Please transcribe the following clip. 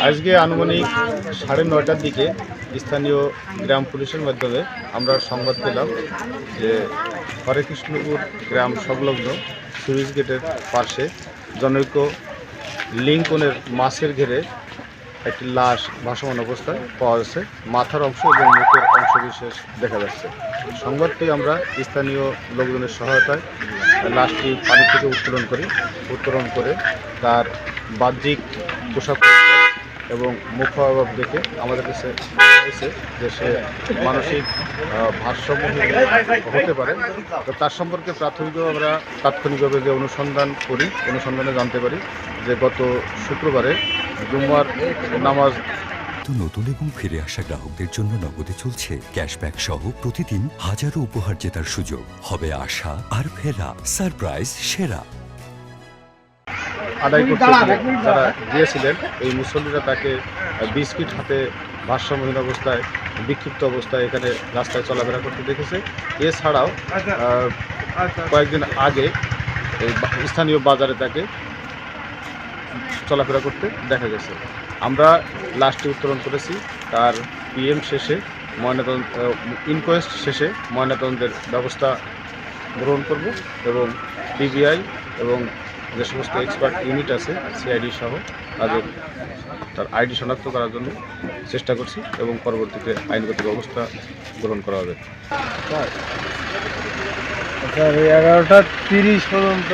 আজকে আনুমানিক 9:30টার দিকে স্থানীয় গ্রাম পুলিশের মাধ্যমে আমরা সংবাদ পেলাম যে হরেকৃষ্ণপুর গ্রাম সংলগ্ন সুইচ গেটের পাশে জনৈক লিঙ্কনের মাছের ঘেরে একটি লাশ ভাসমান অবস্থায় পাওয়া যাচ্ছে। মাথার অংশ এবং মুখের অংশ বিশেষ দেখা যাচ্ছে। সংবাদ পেয়ে আমরা স্থানীয় লোকজনের সহায়তায় লাশটি পানি থেকে উত্তোলন করে তার বাহ্যিক পোশাক এবং মুখাবয়ব দেখে আমাদের কাছে হয়েছে যে সে মানসিক ভারসাম্যহীন হতে পারে। তো তার সম্পর্কে প্রাথমিকভাবে আমরা তাৎক্ষণিকভাবে যে অনুসন্ধানে জানতে পারি যে গত শুক্রবারে জুম্মার নামাজ। নতুন এবং ফিরে আসা গ্রাহকদের জন্য নগদে চলছে ক্যাশব্যাক সহ প্রতিদিন হাজারো উপহার জেতার সুযোগ। হবে আশা আর ফেরা, সারপ্রাইজ সেরা। আদায় করতে যারা গিয়েছিলেন এই মুসল্লিরা তাকে বিস্কিট হাতে ভারসাম্যহীন অবস্থায় বিক্ষিপ্ত অবস্থায় এখানে রাস্তায় চলাফেরা করতে দেখেছে। এছাড়াও কয়েকদিন আগে এই স্থানীয় বাজারে তাকে চলাফেরা করতে দেখা গেছে। আমরা লাশটি উত্তোলন করেছি। তার পিএম শেষে ইনকোয়েস্ট শেষে ময়নাতদন্তের ব্যবস্থা গ্রহণ করব এবং পিবিআই এবং যে সমস্ত এক্সপার্ট ইউনিট আছে সিআইডি সহ তার আইডি শনাক্ত করার জন্য চেষ্টা করছি এবং পরবর্তীতে আইনগত ব্যবস্থা গ্রহণ করা হবে। 11:30 পর্যন্ত